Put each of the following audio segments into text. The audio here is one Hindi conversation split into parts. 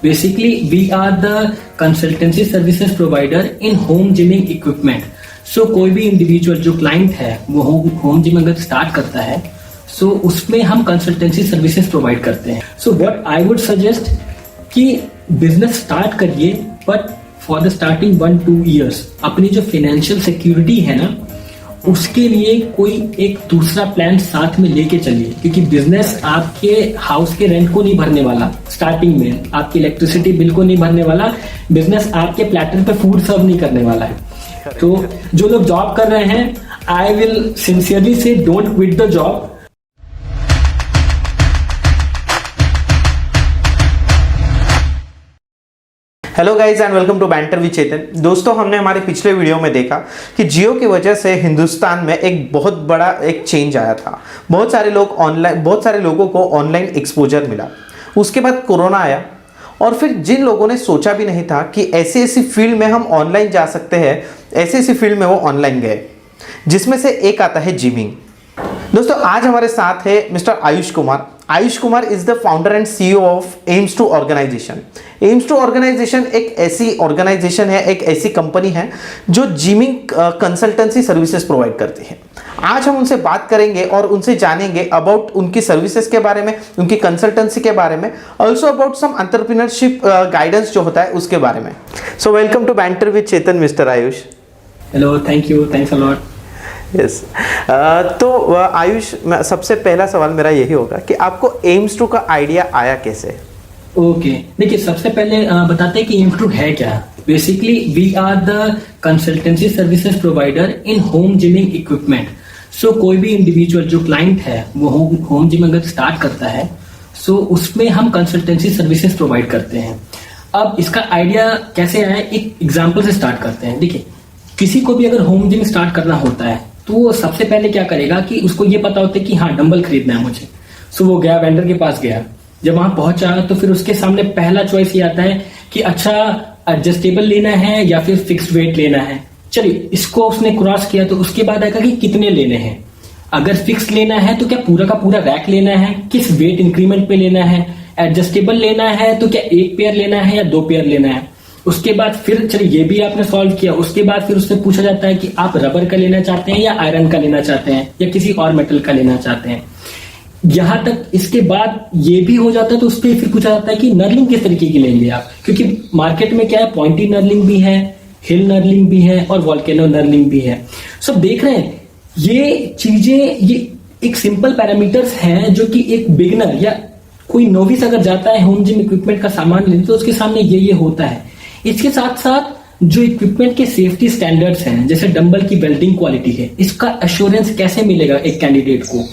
Basically, we are the consultancy services provider in home gymming equipment. So कोई भी इंडिविजुअल जो क्लाइंट है वो होम जिम अगर स्टार्ट करता है सो उसमें हम कंसल्टेंसी सर्विसेज प्रोवाइड करते हैं. So what I would suggest कि बिजनेस स्टार्ट करिए, but for the starting 1-2 years अपनी जो फाइनेंशियल सिक्योरिटी है ना उसके लिए कोई एक दूसरा प्लान साथ में लेके चलिए, क्योंकि बिजनेस आपके हाउस के रेंट को नहीं भरने वाला, स्टार्टिंग में आपकी इलेक्ट्रिसिटी बिल को नहीं भरने वाला, बिजनेस आपके प्लेटर पे फूड सर्व नहीं करने वाला है. तो जो लोग जॉब कर रहे हैं, I will sincerely say don't quit the job. Hello guys and welcome to banter with Chetan. दोस्तों, हमने हमारे पिछले वीडियो में देखा कि जियो की वजह से हिंदुस्तान में एक बहुत बड़ा एक चेंज आया था. बहुत सारे लोगों को ऑनलाइन एक्सपोजर मिला. उसके बाद कोरोना आया और फिर जिन लोगों ने सोचा भी नहीं था कि ऐसी फील्ड में हम ऑनलाइन जा सकते हैं, ऐसी फील्ड में वो ऑनलाइन गए, जिसमें से एक आता है जिमिंग. दोस्तों, आज हमारे साथ है mister Ayush Kumar. Ayush Kumar is the founder and CEO of Aims two organisation. Aims two organisation एक ऐसी ऑर्गेनाइजेशन है, एक ऐसी कंपनी है जो जिमिंग कंसल्टेंसी सर्विसेज प्रोवाइड करती है. आज हम उनसे बात करेंगे और उनसे जानेंगे अबाउट उनकी सर्विसेज के बारे में, उनकी कंसल्टेंसी के बारे में, also about some entrepreneurship guidance जो होता है उसके बारे में. So welcome to banter with Chetan mister Ayush. Hello, thank you, thanks a lot. Yes. तो आयुष, सबसे पहला सवाल मेरा यही होगा कि आपको एम्स टू का आइडिया आया कैसे? ओके, देखिए सबसे पहले बताते हैं कि एम्स टू है क्या. Basically we are the consultancy services provider in home gymming equipment. सो कोई भी इंडिविजुअल जो क्लाइंट है वो होम जिम अगर स्टार्ट करता है सो उसमें हम कंसल्टेंसी सर्विसेज प्रोवाइड करते हैं. अब इसका आइडिया कैसे आया, एक एग्जाम्पल से स्टार्ट करते हैं. देखिए, किसी को भी अगर होम जिम स्टार्ट करना होता है तो वो सबसे पहले क्या करेगा कि उसको ये पता होता है कि हाँ डंबल खरीदना है मुझे. सो वो गया, वेंडर के पास गया. जब वहां पहुंचा तो फिर उसके सामने पहला चॉइस ये आता है कि अच्छा एडजस्टेबल लेना है या फिर फिक्स्ड वेट लेना है. चलिए, इसको उसने क्रॉस किया तो उसके बाद आएगा कि कितने लेने हैं. अगर फिक्स लेना है तो क्या पूरा का पूरा रैक लेना है, किस वेट इंक्रीमेंट पे लेना है. एडजस्टेबल लेना है तो क्या एक पेयर लेना है या 2 पेयर लेना है. उसके बाद फिर चलिए ये भी आपने सॉल्व किया. उसके बाद फिर उससे पूछा जाता है कि आप रबर का लेना चाहते हैं या आयरन का लेना चाहते हैं या किसी और मेटल का लेना चाहते हैं. यहां तक इसके बाद ये भी हो जाता है तो उस पर फिर पूछा जाता है कि नर्लिंग किस तरीके की लेंगे आप, क्योंकि मार्केट में क्या है, पॉइंटी नर्लिंग भी है, हिल नर्लिंग भी है और वॉल्केनो नर्लिंग भी है. सब देख रहे हैं ये चीजें, ये एक सिंपल पैरामीटर्स हैं जो कि एक बिगिनर या कोई नोविस अगर जाता है होम जिम इक्विपमेंट का सामान लेने तो उसके सामने ये होता है. इसके साथ साथ जो इक्विपमेंट के सेफ्टी स्टैंडर्ड्स हैं, जैसे डंबल की वेल्डिंग क्वालिटी है, इसका एश्योरेंस कैसे मिलेगा एक कैंडिडेट को.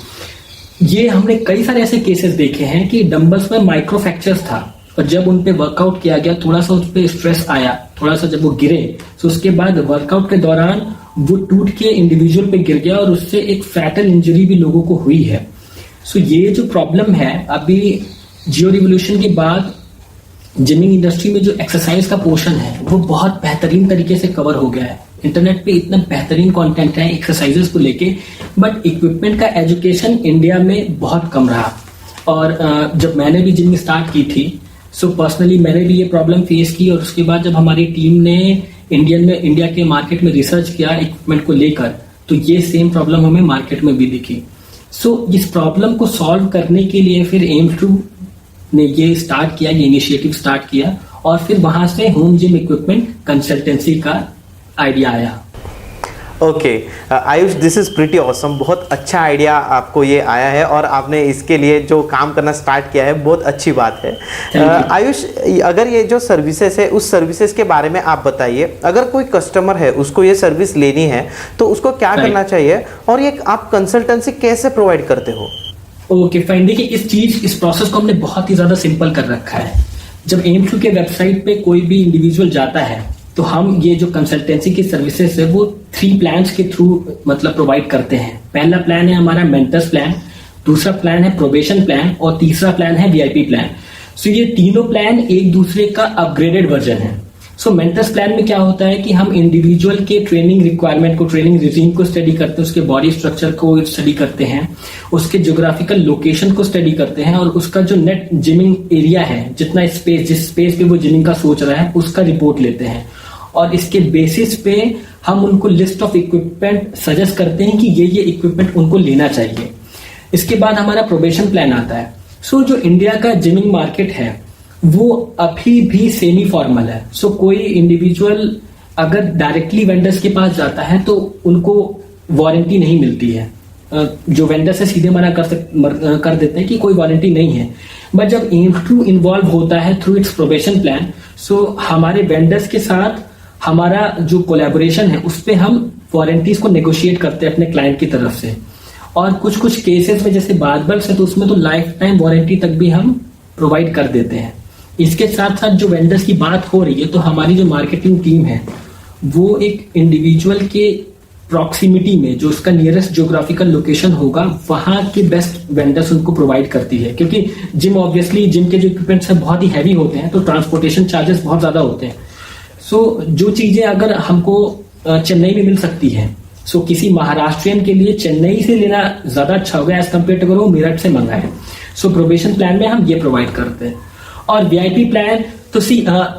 ये हमने कई सारे ऐसे केसेस देखे हैं कि डंबल्स में माइक्रो फ्रैक्चर्स था और जब उन पे वर्कआउट किया गया, थोड़ा सा उस पे स्ट्रेस आया, थोड़ा सा जब वो गिरे तो उसके बाद वर्कआउट के दौरान वो टूट के इंडिविजुअल पे गिर गया और उससे एक फैटल इंजरी भी लोगों को हुई है. सो ये जो प्रॉब्लम है, अभी जियो रिवोल्यूशन के बाद जिमिंग इंडस्ट्री में जो एक्सरसाइज का पोर्शन है वो बहुत बेहतरीन तरीके से कवर हो गया है. इंटरनेट पे इतना बेहतरीन कंटेंट है एक्सरसाइजेस को लेके, बट इक्विपमेंट का एजुकेशन इंडिया में बहुत कम रहा. और जब मैंने भी जिम स्टार्ट की थी सो पर्सनली मैंने भी ये प्रॉब्लम फेस की. और उसके बाद जब हमारी टीम ने इंडिया के मार्केट में रिसर्च किया इक्विपमेंट को लेकर तो ये सेम प्रॉब्लम हमें मार्केट में भी दिखी. सो इस प्रॉब्लम को सॉल्व करने के लिए फिर एम्स टू ने ये स्टार्ट किया, ये इनिशिएटिव स्टार्ट किया और फिर वहां से होम जिम इक्विपमेंट कंसल्टेंसी का आइडिया आया. Okay Ayush, this is pretty awesome. बहुत अच्छा आइडिया आपको ये आया है और आपने इसके लिए जो काम करना स्टार्ट किया है, बहुत अच्छी बात है. आयुष, अगर ये जो सर्विसेज है उस सर्विसेज के बारे में आप बताइए. अगर कोई कस्टमर है उसको ये सर्विस लेनी है तो उसको क्या करना चाहिए और ये आप कंसल्टेंसी कैसे प्रोवाइड करते हो? Okay fine. देखिए, इस प्रोसेस को हमने बहुत ही ज्यादा सिंपल कर रखा है. जब एम्स टू के वेबसाइट पे कोई भी इंडिविजुअल जाता है तो हम ये जो कंसल्टेंसी की सर्विसेज है वो 3 प्लान्स के थ्रू मतलब प्रोवाइड करते हैं. पहला प्लान है हमारा मेंटर्स प्लान, दूसरा प्लान है प्रोबेशन प्लान और तीसरा प्लान है वीआईपी प्लान. सो ये तीनों प्लान एक दूसरे का अपग्रेडेड वर्जन है. सो मेंटर्स प्लान में क्या होता है कि हम इंडिविजुअल के ट्रेनिंग रिक्वायरमेंट को, ट्रेनिंग रिजीम को स्टडी करते हैं, उसके बॉडी स्ट्रक्चर को स्टडी करते हैं, उसके ज्योग्राफिकल लोकेशन को स्टडी करते हैं और उसका जो नेट जिमिंग एरिया है, जितना स्पेस, जिस स्पेस पे वो जिमिंग का सोच रहा है, उसका रिपोर्ट लेते हैं और इसके बेसिस पे हम उनको लिस्ट ऑफ इक्विपमेंट सजेस्ट करते हैं कि ये इक्विपमेंट उनको लेना चाहिए। इसके बाद हमारा प्रोबेशन प्लान आता है। सो जो इंडिया का जिमिंग मार्केट है वो अभी भी सेमी फॉर्मल है। सो कोई इंडिविजुअल अगर डायरेक्टली वेंडर्स के पास जाता है तो उनको वारंटी नहीं मिलती है। जो वेंडर से सीधे मना कर देते हैं कि कोई वारंटी नहीं है। बट जब एम्स2 इन्वॉल्व होता है थ्रू इट्स प्रोबेशन प्लान, सो हमारे वेंडर्स के साथ हमारा जो कोलैबोरेशन है उस पे हम वारंटीज को नेगोशिएट करते हैं अपने क्लाइंट की तरफ से। और कुछ केसेस में जैसे बार्बर्स है तो उसमें तो लाइफ टाइम वारंटी तक भी हम प्रोवाइड कर देते हैं। इसके साथ साथ जो वेंडर्स की बात हो रही है तो हमारी जो मार्केटिंग टीम है वो एक इंडिविजुअल के प्रॉक्सिमिटी में जो उसका नियरेस्ट ज्योग्राफिकल लोकेशन होगा वहां के बेस्ट वेंडर्स उनको प्रोवाइड करती है। क्योंकि जिम ऑब्वियसली जिम के जो इक्विपमेंट्स हैं बहुत ही हैवी होते हैं तो ट्रांसपोर्टेशन चार्जेस बहुत ज्यादा होते हैं। सो जो चीजें अगर हमको चेन्नई में मिल सकती है, सो किसी महाराष्ट्रियन के लिए चेन्नई से लेना ज्यादा अच्छा होगा एज कम्पेयर टू अगर वो मेरठ से मंगाए। सो प्रोबेशन प्लान में हम ये प्रोवाइड करते हैं। और वीआईपी प्लान तो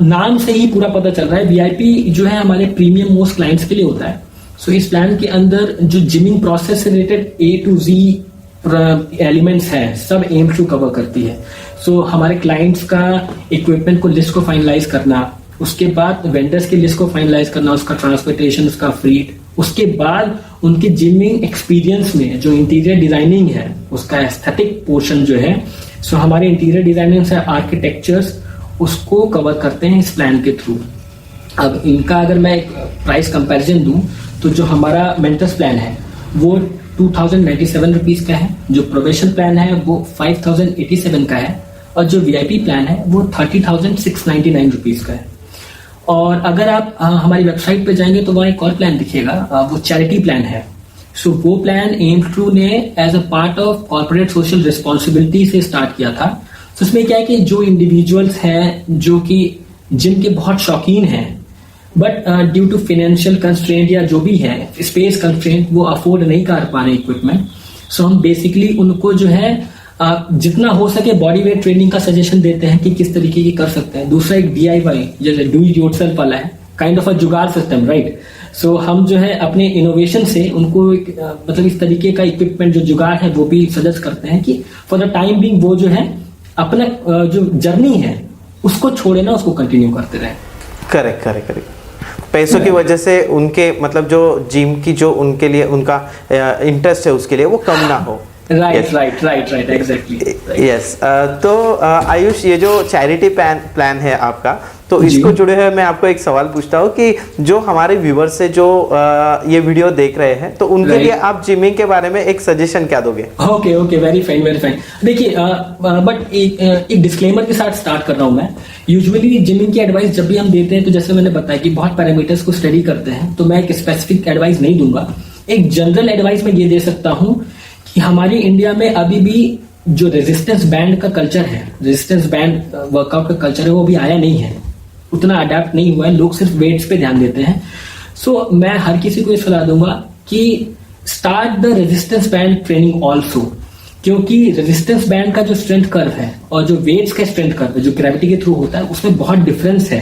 नाम से ही पूरा पता चल रहा है, वीआईपी जो है हमारे प्रीमियम मोस्ट क्लाइंट्स के लिए होता है। सो इस प्लान के अंदर जो जिमिंग प्रोसेस से related A to Z elements हैं सब एम्स2 कवर करती है। सो हमारे क्लाइंट्स का इक्विपमेंट को लिस्ट को फाइनलाइज करना, उसके बाद वेंडर्स की लिस्ट को फाइनलाइज करना, उसका ट्रांसपोर्टेशन, उसका फ्रीट, उसके बाद उनके जिमिंग एक्सपीरियंस में जो इंटीरियर डिजाइनिंग है उसका एस्थेटिक पोर्शन जो है, सो हमारे इंटीरियर डिजाइनर्स है, आर्किटेक्चर्स उसको कवर करते हैं इस प्लान के थ्रू। अब इनका अगर मैं एक प्राइस कंपैरिजन दूं तो जो हमारा मेंटर्स प्लान है वो 2097 रुपीज का है, जो प्रोबेशन प्लान है वो 5087 का है और जो वीआईपी प्लान है वो 30,699 रुपीज का है। और अगर आप हमारी वेबसाइट पे जाएंगे तो वहाँ एक और प्लान दिखेगा, वो चैरिटी प्लान है। सो वो प्लान एम्स2 ने as a part of corporate social responsibility से स्टार्ट किया था। तो उसमें क्या है कि जो इंडिविजुअल्स हैं जो कि जिम के बहुत शौकीन हैं but due to financial constraint या जो भी है स्पेस कंस्ट्रेंट वो अफोर्ड नहीं कर पा रहे इक्विपमेंट, सो हम बेसिकली उनको जो है जितना हो सके बॉडी वेट ट्रेनिंग का सजेशन देते हैं कि किस तरीके की कर सकते हैं। दूसरा एक DIY जैसे डू इट योरसेल्फ वाला है, काइंड ऑफ अ जुगाड़ सिस्टम, राइट। सो हम जो है अपने इनोवेशन से उनको मतलब इस तरीके का इक्विपमेंट जो जुगाड़ है वो भी सजेस्ट करते हैं कि फॉर द टाइम बिंग वो जो है अपना जो जर्नी है उसको छोड़े ना, उसको कंटिन्यू करते रहे। करेक्ट। पैसों की वजह से उनके मतलब जो जिम की जो उनके लिए उनका इंटरेस्ट है उसके लिए वो कम ना हो। Right exactly yes. तो आयुष, ये जो चैरिटी प्लान है आपका, तो इसको जुड़े हुए मैं आपको एक सवाल पूछता हूँ कि जो हमारे व्यूवर्स से जो ये वीडियो देख रहे हैं तो उनके लिए आप जिमिंग के बारे में एक सजेशन क्या दोगे? Okay very fine. देखिए बट एक डिस्क्लेमर के साथ स्टार्ट कर रहा हूँ मैं। यूजुअली जिमिंग की एडवाइस जब भी हम देते हैं तो जैसे मैंने बताया कि बहुत पैरामीटर्स को स्टडी करते हैं, तो मैं एक स्पेसिफिक एडवाइस नहीं दूंगा। एक जनरल एडवाइस मैं ये दे सकता हूँ कि हमारी इंडिया में अभी भी जो रेजिस्टेंस बैंड का कल्चर है, रेजिस्टेंस बैंड वर्कआउट का कल्चर है, वो अभी आया नहीं है, उतना अडेप्ट नहीं हुआ है। लोग सिर्फ वेट्स पे ध्यान देते हैं। सो मैं हर किसी को ये सलाह दूंगा कि start the resistance band training also, क्योंकि रेजिस्टेंस बैंड का जो स्ट्रेंथ कर्व है और जो वेट्स का स्ट्रेंथ कर्व है जो ग्रेविटी के थ्रू होता है उसमें बहुत डिफरेंस है।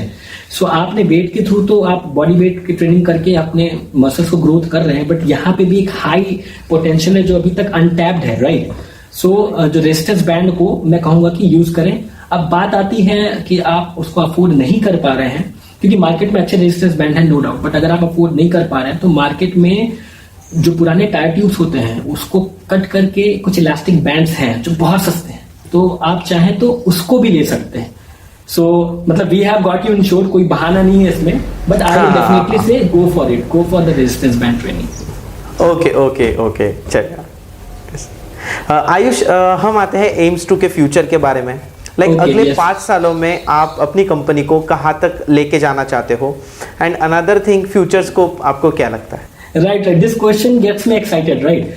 सो आपने वेट के थ्रू तो आप बॉडी वेट की ट्रेनिंग करके अपने मसल्स को ग्रोथ कर रहे हैं, बट यहाँ पे भी एक हाई पोटेंशियल है जो अभी तक अनटैप्ड है, राइट। सो जो रेजिस्टेंस बैंड को मैं कहूंगा कि यूज करें। अब बात आती है कि आप उसको अफोर्ड नहीं कर पा रहे हैं, क्योंकि मार्केट में अच्छे रेजिस्टेंस बैंड है नो डाउट, बट अगर आप अफोर्ड नहीं कर पा रहे हैं तो मार्केट में जो पुराने टायर ट्यूब्स होते हैं उसको कट करके कुछ इलास्टिक बैंड्स हैं जो बहुत सस्ते हैं, तो आप चाहें तो उसको भी ले सकते हैं। सो मतलब we have got you in short, कोई बहाना नहीं है इसमें, बट आई विल डेफिनेटली से go for the resistance band training. Okay चलिए। आयुष, हम आते हैं एम्स2 के फ्यूचर के बारे में। अगले 5 सालों में आप अपनी कंपनी को कहाँ तक लेके जाना चाहते हो, and another thing future scope आपको क्या लगता है? Right this question gets me excited, right.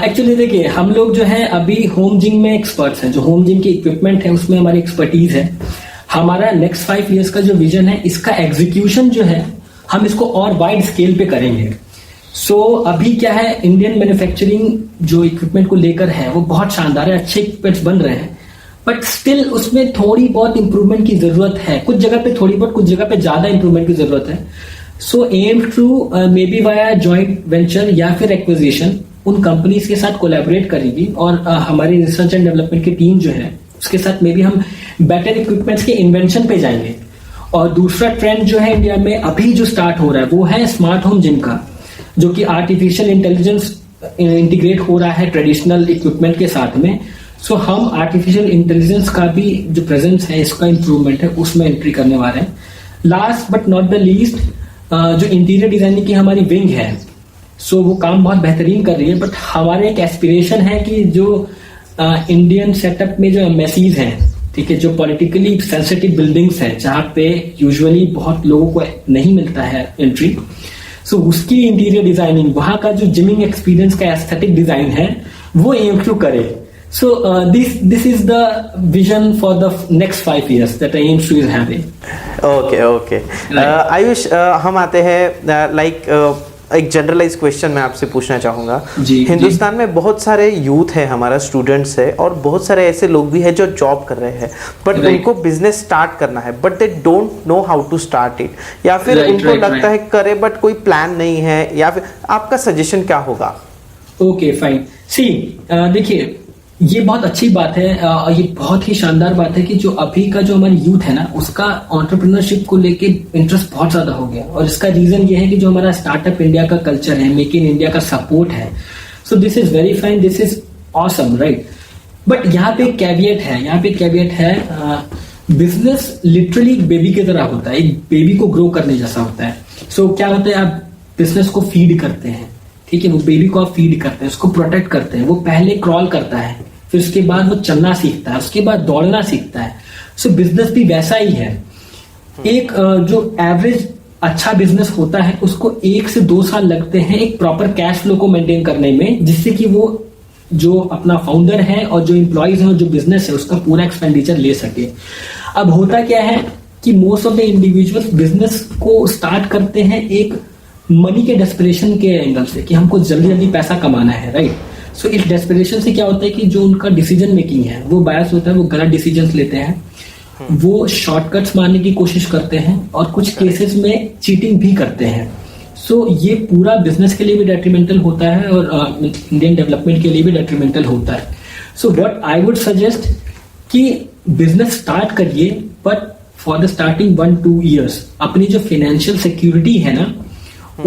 Actually देखिए हम लोग जो है अभी होम जिम में एक्सपर्ट्स हैं, जो होम जिम के इक्विपमेंट है उसमें हमारी एक्सपर्टीज है। हमारा नेक्स्ट 5 इयर्स का जो विजन है, इसका एग्जीक्यूशन जो है हम इसको और वाइड स्केल पे करेंगे। सो अभी क्या है, इंडियन मैन्युफैक्चरिंग जो इक्विपमेंट को लेकर है वो बहुत शानदार है, अच्छे इक्विपमेंट्स बन रहे हैं, बट स्टिल उसमें थोड़ी बहुत इंप्रूवमेंट की जरूरत है। कुछ जगह पे थोड़ी बहुत, कुछ जगह पे ज्यादा इंप्रूवमेंट की जरूरत है। So aim to may be via joint venture या फिर एक्विजिशन उन कंपनीज के साथ कोलैबोरेट करेगी, और हमारी रिसर्च एंड डेवलपमेंट की टीम जो है उसके साथ मे बी हम बेटर इक्विपमेंट्स के इन्वेंशन पे जाएंगे। और दूसरा ट्रेंड जो है इंडिया में अभी जो स्टार्ट हो रहा है वो है स्मार्ट होम जिम का, जो कि आर्टिफिशियल इंटेलिजेंस इंटीग्रेट हो रहा है ट्रेडिशनल इक्विपमेंट के साथ में। सो हम आर्टिफिशियल इंटेलिजेंस का भी जो प्रेजेंस है, इसका इंप्रूवमेंट है, उसमें एंट्री करने वाले हैं। Last but not the least, जो इंटीरियर डिजाइनिंग की हमारी विंग है, सो वो काम बहुत बेहतरीन कर रही है, बट हमारे एक एस्पिरेशन है कि जो इंडियन सेटअप में जो एमएससीज हैं, ठीक है, जो पॉलिटिकली सेंसिटिव बिल्डिंग्स हैं जहां पे यूजुअली बहुत लोगों को नहीं मिलता है एंट्री, सो उसकी इंटीरियर डिजाइनिंग, वहां का जो जिमिंग एक्सपीरियंस का एस्थेटिक डिजाइन है वो एम टू करे। So this is the vision for the next 5 years that AIMS is having. Okay Ayush, हम आते हैं एक जनरलाइज क्वेश्चन मैं आपसे पूछना चाहूंगा। हिंदुस्तान में बहुत सारे यूथ है, हमारा स्टूडेंट्स है, और बहुत सारे ऐसे लोग भी हैं जो जॉब कर रहे हैं, बट उनको बिजनेस स्टार्ट करना है, but they don't know how to start it, या फिर उनको लगता है करे बट कोई प्लान नहीं है, या फिर आपका सजेशन क्या होगा? ओके फाइन, सी देखिए, ये बहुत अच्छी बात है, ये बहुत ही शानदार बात है कि जो अभी का जो हमारी यूथ है ना, उसका एंटरप्रेन्योरशिप को लेके इंटरेस्ट बहुत ज्यादा हो गया, और इसका रीजन ये है कि जो हमारा स्टार्टअप इंडिया का कल्चर है, मेक इन इंडिया का सपोर्ट है। So this is very fine, this is awesome, right. But यहाँ पे कैविएट है, बिजनेस लिटरली बेबी की तरह होता है, एक बेबी को ग्रो करने जैसा होता है। सो क्या होता है, आप बिजनेस को फीड करते हैं, ठीक है, वो बेबी को आप फीड करते हैं, उसको प्रोटेक्ट करते हैं, वो पहले क्रॉल करता है, फिर उसके बाद वो चलना सीखता है, उसके बाद दौड़ना सीखता है। सो बिजनेस भी वैसा ही है। एक जो एवरेज अच्छा बिजनेस होता है उसको 1 से 2 साल लगते हैं एक प्रॉपर कैश फ्लो को मेंटेन करने में, जिससे कि वो जो अपना फाउंडर है और जो एम्प्लॉयज है और जो बिजनेस है उसका पूरा एक्सपेंडिचर ले सके। अब होता क्या है कि most of the individuals business को स्टार्ट करते हैं एक मनी के डेस्परेशन के एंगल से कि हमको जल्दी जल्दी पैसा कमाना है, राइट। सो इस डेस्परेशन से क्या होता है कि जो उनका डिसीजन मेकिंग है वो बायस होता है, वो गलत डिसीजंस लेते हैं, वो शॉर्टकट्स मारने की कोशिश करते हैं, और कुछ केसेस में चीटिंग भी करते हैं। सो ये पूरा बिजनेस के लिए भी डेट्रीमेंटल होता है और इंडियन डेवलपमेंट के लिए भी डेट्रीमेंटल होता है। So what I would suggest कि बिजनेस स्टार्ट करिए, but for the starting 1-2 years अपनी जो फाइनेंशियल सिक्योरिटी है ना,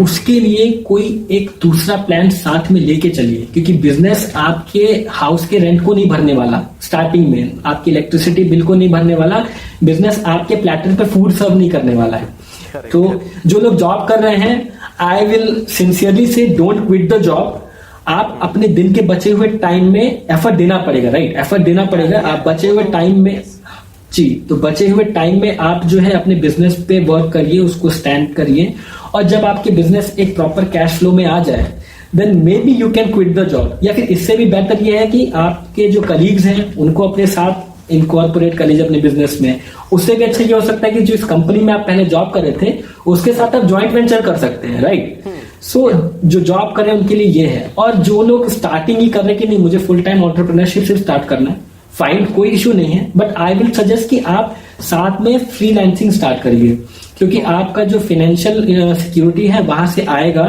उसके लिए कोई एक दूसरा प्लान साथ में लेके चलिए, क्योंकि बिजनेस आपके हाउस के रेंट को नहीं भरने वाला, स्टार्टिंग में आपकी इलेक्ट्रिसिटी बिल को नहीं भरने वाला, बिजनेस आपके प्लेटर पे फूड सर्व नहीं करने वाला है। तो जो लोग जॉब कर रहे हैं, I will sincerely say don't quit the job. आप अपने दिन के बचे हुए टाइम में एफर्ट देना पड़ेगा, राइट, एफर्ट देना पड़ेगा। आप बचे हुए टाइम में तो बचे हुए टाइम में आप जो है अपने बिजनेस पे वर्क करिए, उसको स्टैंड करिए, और जब आपके बिजनेस एक प्रॉपर कैश फ्लो में आ जाए, then maybe you can quit the job. या फिर इससे भी बेहतर यह है कि आपके जो कलीग्स हैं उनको अपने साथ इनकॉर्पोरेट कर लीजिए अपने बिजनेस में। उससे भी अच्छा ये हो सकता है कि जो इस कंपनी में आप पहले जॉब कर रहे थे उसके साथ आप ज्वाइंट वेंचर कर सकते हैं, राइट। सो जो जॉब कर रहे हैं उनके लिए ये है, और जो लोग स्टार्टिंग ही कर रहे हैं कि नहीं मुझे फुल टाइम एंटरप्रेन्योरशिप से स्टार्ट करना है, फाइन, कोई इशू नहीं है, बट आई विल सजेस्ट कि आप साथ में फ्रीलांसिंग स्टार्ट करिए, क्योंकि आपका जो फाइनेंशियल सिक्योरिटी है वहां से आएगा।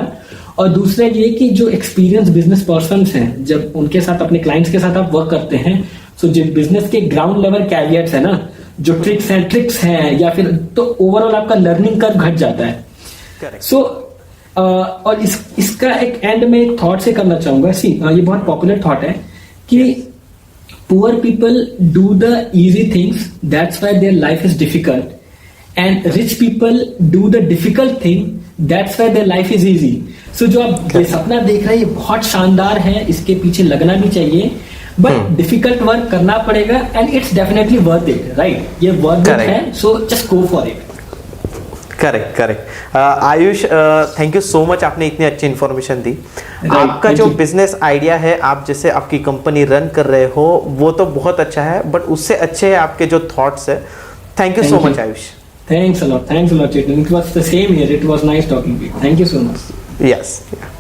और दूसरा ये कि जो एक्सपीरियंस बिजनेस पर्सन हैं, जब उनके साथ अपने क्लाइंट्स के साथ आप वर्क करते हैं, सो जो बिजनेस के ग्राउंड लेवल कैवियट्स है ना, जो ट्रिक्स हैं या फिर, तो ओवरऑल आपका लर्निंग कर्व घट जाता है। सो और इसका एक एंड में एक थॉट से करना चाहूंगा। ये बहुत पॉपुलर थॉट है कि poor people do the easy things, that's why their life is difficult, and rich people do the difficult thing, that's why their life is easy. So जो आप ये सपना देख रहे हैं ये बहुत शानदार है, इसके पीछे लगना भी चाहिए, बट डिफिकल्ट वर्क करना पड़ेगा, and it's definitely worth it, right. ये वर्थ इट है, so just go for it. Correct. Ayush, thank you so much, आपने इतनी अच्छी इन्फॉर्मेशन दी। आपका जो बिजनेस आइडिया है, आप जैसे आपकी कंपनी रन कर रहे हो, वो तो बहुत अच्छा है, बट उससे अच्छे है आपके जो थॉट्स है। Thank you Thank so you. Much Ayush. Thanks a lot, Chetan. It was the same here. It was nice talking to you. Thank you so much. Yes.